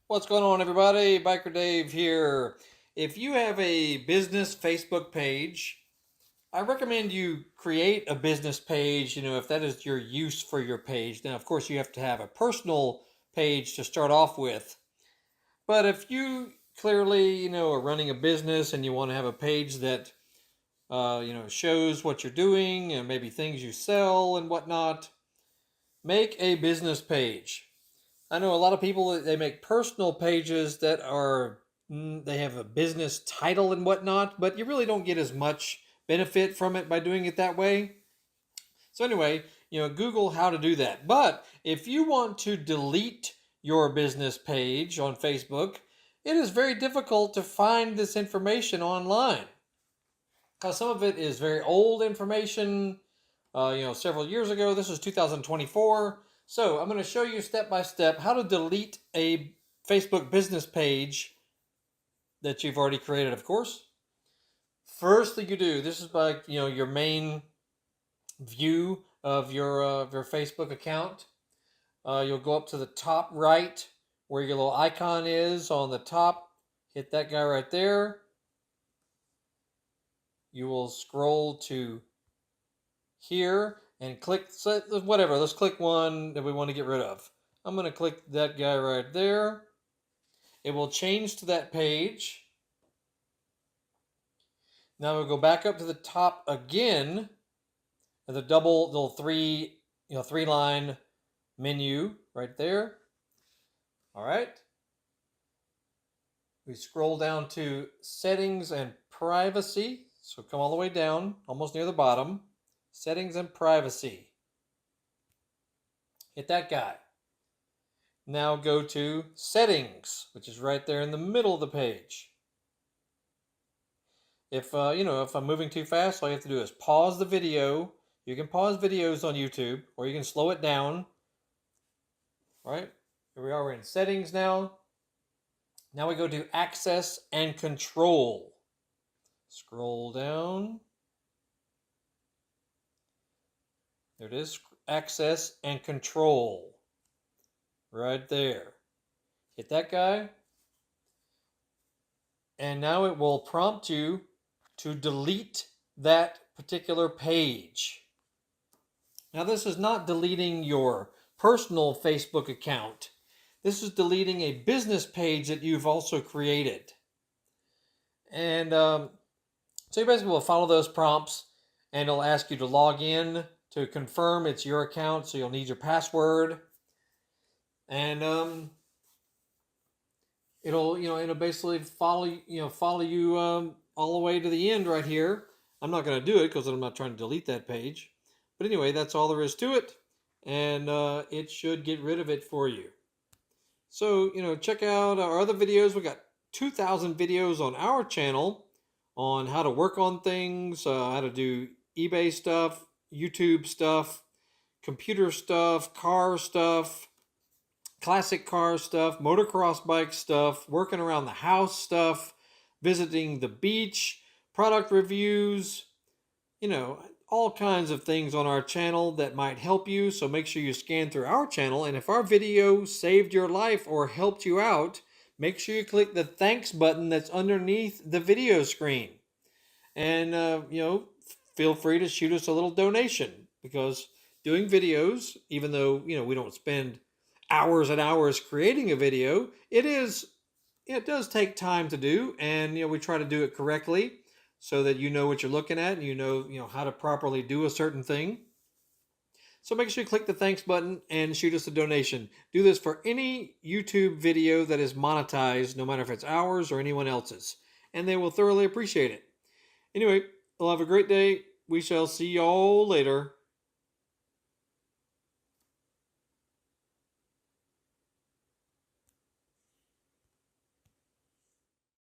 What's going on, everybody? Biker Dave here. If you have a business Facebook page, I recommend you create a business page, if that is your use for your page. Now, of course, you have to have a personal page to start off with. But if you clearly, are running a business and you want to have a page that, shows what you're doing and maybe things you sell and whatnot, make a business page. I know a lot of people, they make personal pages that are they have a business title and whatnot, but you really don't get as much benefit from it by doing it that way. So anyway, Google how to do that. But if you want to delete your business page on Facebook, it is very difficult to find this information online because some of it is very old information, several years ago. This is 2024. So I'm going to show you step by step how to delete a Facebook business page that you've already created, of course. First thing you do, this is by your main view of your Facebook account. You'll go up to the top right where your little icon is on the top. Hit that guy right there. You will scroll to here and click whatever. Let's click one that we want to get rid of. I'm going to click that guy right there. It will change to that page. Now we'll go back up to the top again, and the little three line menu right there. All right. We scroll down to settings and privacy. So come all the way down, almost near the bottom. Settings and privacy. Hit that guy. Now go to settings, which is right there in the middle of the page. If I'm moving too fast, all you have to do is pause the video. You can pause videos on YouTube, or you can slow it down. All right, here we are. We're in settings now. Now we go to access and control. Scroll down. There it is, access and control. Right there. Hit that guy. And now it will prompt you to delete that particular page. Now this is not deleting your personal Facebook account. This is deleting a business page that you've also created. And so you basically will follow those prompts, and it'll ask you to log in to confirm it's your account, so you'll need your password. And it'll basically follow you all the way to the end right here. I'm not going to do it because I'm not trying to delete that page. But anyway, that's all there is to it, and it should get rid of it for you. So check out our other videos. We got 2,000 videos on our channel on how to work on things, how to do eBay stuff, YouTube stuff, computer stuff, car stuff, classic car stuff, motocross bike stuff, working around the house stuff, visiting the beach, product reviews, all kinds of things on our channel that might help you. So make sure you scan through our channel, and if our video saved your life or helped you out, make sure you click the thanks button that's underneath the video screen. And feel free to shoot us a little donation, because doing videos, even though we don't spend hours and hours creating a video, it does take time to do, and we try to do it correctly so that you know what you're looking at and you know how to properly do a certain thing. So make sure you click the thanks button and shoot us a donation. Do this for any YouTube video that is monetized, no matter if it's ours or anyone else's, and they will thoroughly appreciate it. Anyway, well, have a great day. We shall see y'all later.